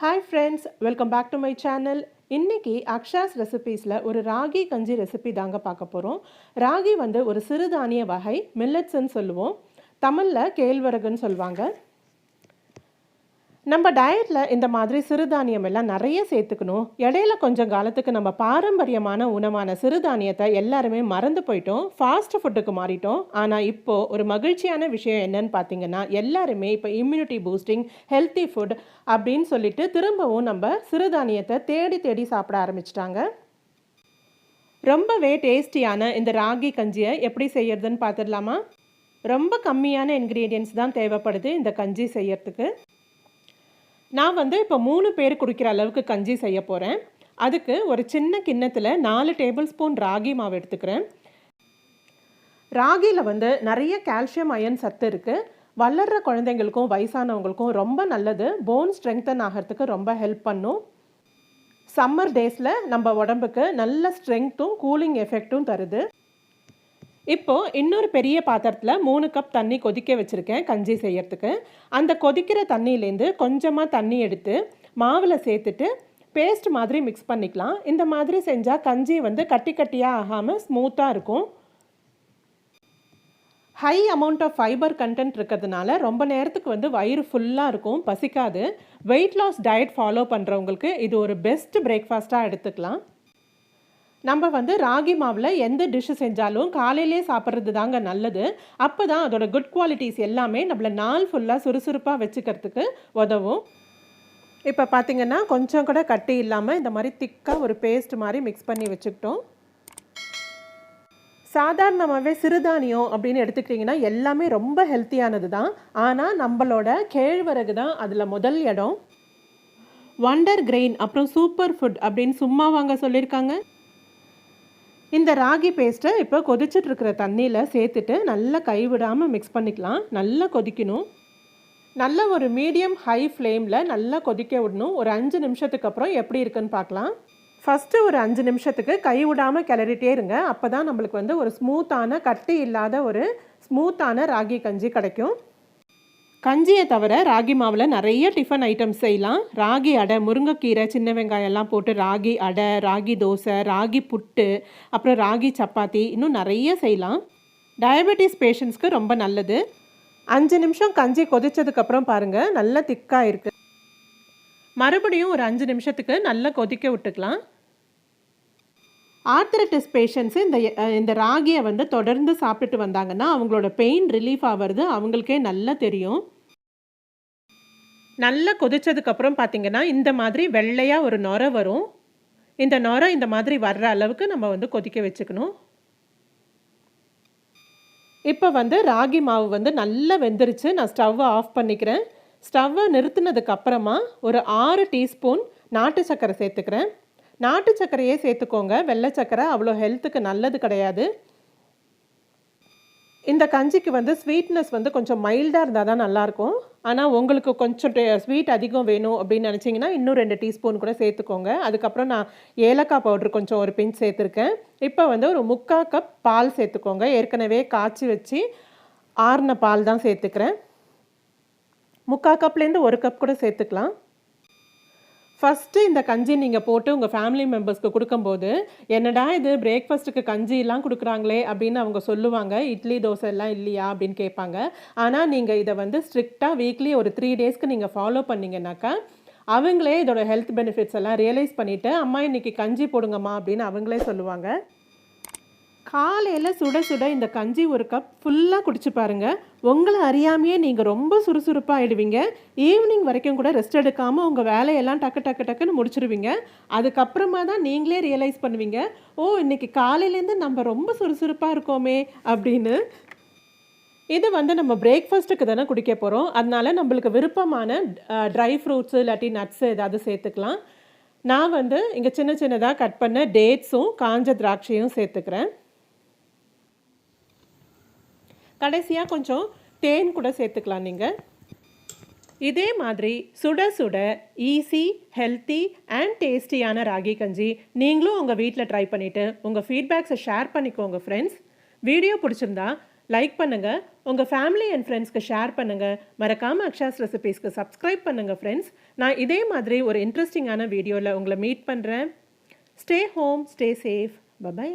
Hi friends, welcome back to my channel. இன்னைக்கு அக்ஷாஸ் ரெசிபீஸில் ஒரு ராகி கஞ்சி ரெசிபி தாங்க பார்க்க போகிறோம். ராகி வந்து ஒரு சிறுதானிய வகை, மில்லட்ஸ்ன்னு சொல்லுவோம். தமிழில் கேழ்வரகுன்னு சொல்லுவாங்க. நம்ம டயட்டில் இந்த மாதிரி சிறுதானியம் எல்லாம் நிறைய சேர்த்துக்கணும். இடையில கொஞ்சம் காலத்துக்கு நம்ம பாரம்பரியமான உணவான சிறுதானியத்தை எல்லாருமே மறந்து போயிட்டோம், ஃபாஸ்ட் ஃபுட்டுக்கு மாறிட்டோம். ஆனால் இப்போது ஒரு மகிழ்ச்சியான விஷயம் என்னன்னு பார்த்தீங்கன்னா, எல்லாருமே இப்போ இம்யூனிட்டி பூஸ்டிங், ஹெல்த்தி ஃபுட் அப்படின்னு சொல்லிட்டு திரும்பவும் நம்ம சிறுதானியத்தை தேடி தேடி சாப்பிட ஆரம்பிச்சிட்டாங்க. ரொம்பவே டேஸ்டியான இந்த ராகி கஞ்சியை எப்படி செய்யறதுன்னு பார்த்துடலாமா? ரொம்ப கம்மியான இன்க்ரீடியன்ட்ஸ் தான் தேவைப்படுது இந்த கஞ்சி செய்யறதுக்கு. நான் வந்து இப்போ 3 பேர் குடிக்கிற அளவுக்கு கஞ்சி செய்ய போகிறேன். அதுக்கு ஒரு சின்ன கிண்ணத்தில் 4 டேபிள் ஸ்பூன் ராகி மாவு எடுத்துக்கிறேன். ராகியில் வந்து நிறைய கால்சியம் அயன் சத்து இருக்குது. வளர்கிற குழந்தைங்களுக்கும் வயசானவங்களுக்கும் ரொம்ப நல்லது. போன் ஸ்ட்ரெங்தன் ஆகிறதுக்கு ரொம்ப ஹெல்ப் பண்ணும். சம்மர் டேஸில் நம்ம உடம்புக்கு நல்ல ஸ்ட்ரெங்த்தும் கூலிங் எஃபெக்டும் தருது. இப்போது இன்னொரு பெரிய பாத்திரத்தில் 3 கப் தண்ணி கொதிக்க வச்சுருக்கேன் கஞ்சி செய்யறதுக்கு. அந்த கொதிக்கிற தண்ணியிலேருந்து கொஞ்சமாக தண்ணி எடுத்து மாவில் சேர்த்துட்டு பேஸ்ட் மாதிரி மிக்ஸ் பண்ணிக்கலாம். இந்த மாதிரி செஞ்சால் கஞ்சி வந்து கட்டி கட்டியாக ஆகாமல் ஸ்மூத்தாக இருக்கும். High amount of fibre content இருக்கிறதுனால ரொம்ப நேரத்துக்கு வந்து வயிறு ஃபுல்லாக இருக்கும், பசிக்காது. வெயிட் லாஸ் டயட் ஃபாலோ பண்ணுறவங்களுக்கு இது ஒரு பெஸ்ட் பிரேக்ஃபாஸ்ட்டாக எடுத்துக்கலாம். நம்ம வந்து ராகி மாவில் எந்த டிஷ்ஷு செஞ்சாலும் காலையிலே சாப்பிட்றது தாங்க நல்லது. அப்போ தான் அதோட குட் குவாலிட்டிஸ் எல்லாமே நம்மளை நாள் ஃபுல்லாக சுறுசுறுப்பாக வச்சுக்கிறதுக்கு உதவும். இப்போ பார்த்திங்கன்னா கொஞ்சம் கூட கட்டி இல்லாமல் இந்த மாதிரி திக்காக ஒரு பேஸ்ட் மாதிரி மிக்ஸ் பண்ணி வச்சுக்கிட்டோம். சாதாரணமாகவே சிறுதானியம் அப்படின்னு எடுத்துக்கிட்டிங்கன்னா எல்லாமே ரொம்ப ஹெல்த்தியானது தான். ஆனால் நம்மளோட கேழ்வரகு தான் அதில் முதல் இடம். வண்டர் கிரெயின் அப்புறம் சூப்பர் ஃபுட் அப்படின்னு சும்மா வாங்க சொல்லியிருக்காங்க. இந்த ராகி பேஸ்ட்டை இப்போ கொதிச்சிட்ருக்கிற தண்ணியில் சேர்த்துட்டு நல்லா கைவிடாமல் மிக்ஸ் பண்ணிக்கலாம். நல்லா கொதிக்கணும். நல்ல ஒரு மீடியம் ஹை ஃப்ளேமில் நல்லா கொதிக்க விடணும். ஒரு 5 நிமிஷத்துக்கு அப்புறம் எப்படி இருக்குன்னு பார்க்கலாம். ஃபஸ்ட்டு ஒரு 5 நிமிஷத்துக்கு கை விடாமல் கிளறிட்டே இருங்க. அப்போ தான் நம்மளுக்கு வந்து ஒரு ஸ்மூத்தான, கட்டி இல்லாத ஒரு ஸ்மூத்தான ராகி கஞ்சி கிடைக்கும். கஞ்சியை தவிர ராகி மாவில் நிறைய டிஃபன் ஐட்டம்ஸ் செய்யலாம். ராகி அடை, முருங்கைக்கீரை, சின்ன வெங்காயம் எல்லாம் போட்டு ராகி அடை, ராகி தோசை, ராகி புட்டு, அப்புறம் ராகி சப்பாத்தி, இன்னும் நிறைய செய்யலாம். டயபெட்டிஸ் பேஷண்ட்ஸ்க்கு ரொம்ப நல்லது. 5 நிமிஷம் கஞ்சி கொதிச்சதுக்கப்புறம் பாருங்கள், நல்லா திக்காக இருக்குது. மறுபடியும் ஒரு 5 நிமிஷத்துக்கு நல்லா கொதிக்க விட்டுக்கலாம். ஆர்த்ரைட்டிஸ் பேஷண்ட்ஸு இந்த ராகியை வந்து தொடர்ந்து சாப்பிட்டுட்டு வந்தாங்கன்னா அவங்களோட பெயின் ரிலீஃப் ஆகிறது அவங்களுக்கே நல்லா தெரியும். நல்லா கொதிச்சதுக்கப்புறம் பார்த்திங்கன்னா இந்த மாதிரி வெள்ளையாக ஒரு நொரை வரும். இந்த நொரை இந்த மாதிரி வர்ற அளவுக்கு நம்ம வந்து கொதிக்க வச்சுக்கணும். இப்போ வந்து ராகி மாவு வந்து நல்லா வெந்துருச்சு. நான் ஸ்டவ்வை ஆஃப் பண்ணிக்கிறேன். ஸ்டவ்வை நிறுத்தினதுக்கப்புறமா ஒரு 6 டீஸ்பூன் நாட்டு சர்க்கரை சேர்த்துக்கிறேன். நாட்டு சர்க்கரையே சேர்த்துக்கோங்க. வெள்ளை சர்க்கரை அவ்வளோ ஹெல்த்துக்கு நல்லது கிடையாது. இந்த கஞ்சிக்கு வந்து ஸ்வீட்னஸ் வந்து கொஞ்சம் மைல்டாக இருந்தால் தான் நல்லாயிருக்கும். ஆனால் உங்களுக்கு கொஞ்சம் ஸ்வீட் அதிகம் வேணும் அப்படின்னு நினச்சிங்கன்னா இன்னும் 2 டீஸ்பூன் கூட சேர்த்துக்கோங்க. அதுக்கப்புறம் நான் ஏலக்காய் பவுட்ரு கொஞ்சம் ஒரு பிஞ்ச் சேர்த்துருக்கேன். இப்போ வந்து ஒரு 3/4 கப் பால் சேர்த்துக்கோங்க. ஏற்கனவே காய்ச்சி வச்சு ஆறின பால் தான் சேர்த்துக்கிறேன். 3/4 கப்லேருந்து 1 கப் கூட சேர்த்துக்கலாம். ஃபஸ்ட்டு இந்த கஞ்சி நீங்கள் போட்டு உங்கள் ஃபேமிலி மெம்பர்ஸ்க்கு கொடுக்கும்போது, என்னடா இது பிரேக்ஃபாஸ்ட்டுக்கு கஞ்சிலாம் கொடுக்குறாங்களே அப்படின்னு அவங்க சொல்லுவாங்க. இட்லி தோசை எல்லாம் இல்லையா அப்படின்னு கேட்பாங்க. ஆனால் நீங்கள் இதை வந்து ஸ்ட்ரிக்டாக வீக்லி ஒரு 3 டேஸ்க்கு நீங்கள் ஃபாலோ பண்ணிங்கனாக்கா அவங்களே இதோட ஹெல்த் பெனிஃபிட்ஸ் எல்லாம் ரியலைஸ் பண்ணிவிட்டு, அம்மா இன்றைக்கி கஞ்சி போடுங்கம்மா அப்படின்னு அவங்களே சொல்லுவாங்க. காலையில் சுட சுட இந்த கஞ்சி ஒரு கப் ஃபுல்லாக குடிச்சு பாருங்கள். உங்களை அறியாமையே நீங்கள் ரொம்ப சுறுசுறுப்பாக ஆகிடுவீங்க. ஈவினிங் வரைக்கும் கூட ரெஸ்ட் எடுக்காமல் உங்கள் வேலையெல்லாம் டக்குன்னு முடிச்சிருவீங்க. அதுக்கப்புறமா தான் நீங்களே ரியலைஸ் பண்ணுவீங்க, ஓ இன்றைக்கி காலையிலேருந்து நம்ம ரொம்ப சுறுசுறுப்பாக இருக்கோமே அப்படின்னு. இது வந்து நம்ம பிரேக்ஃபாஸ்ட்டுக்கு தானே குடிக்க போகிறோம். அதனால நம்மளுக்கு விருப்பமான ட்ரை ஃப்ரூட்ஸு இல்லாட்டி நட்ஸு ஏதாவது சேர்த்துக்கலாம். நான் வந்து இங்கே சின்ன சின்னதாக கட் பண்ண டேட்ஸும் காஞ்ச திராட்சையும் சேர்த்துக்கிறேன். கடைசியாக கொஞ்சம் தேன் கூட சேர்த்துக்கலாம் நீங்கள். இதே மாதிரி சுட சுட ஈஸி, ஹெல்த்தி அண்ட் டேஸ்டியான ராகி கஞ்சி நீங்களும் உங்கள் வீட்டில் ட்ரை பண்ணிவிட்டு உங்கள் ஃபீட்பேக்ஸை ஷேர் பண்ணிக்கோங்க ஃப்ரெண்ட்ஸ். வீடியோ பிடிச்சிருந்தா லைக் பண்ணுங்கள், உங்கள் ஃபேமிலி அண்ட் ஃப்ரெண்ட்ஸ்க்கு ஷேர் பண்ணுங்கள். மறக்காமல் அக்ஷாஸ் ரெசிபீஸ்க்கு சப்ஸ்கிரைப் பண்ணுங்கள் ஃப்ரெண்ட்ஸ். நான் இதே மாதிரி ஒரு இன்ட்ரெஸ்டிங்கான வீடியோவில் உங்களை மீட் பண்ணுறேன். Stay home, stay safe. By.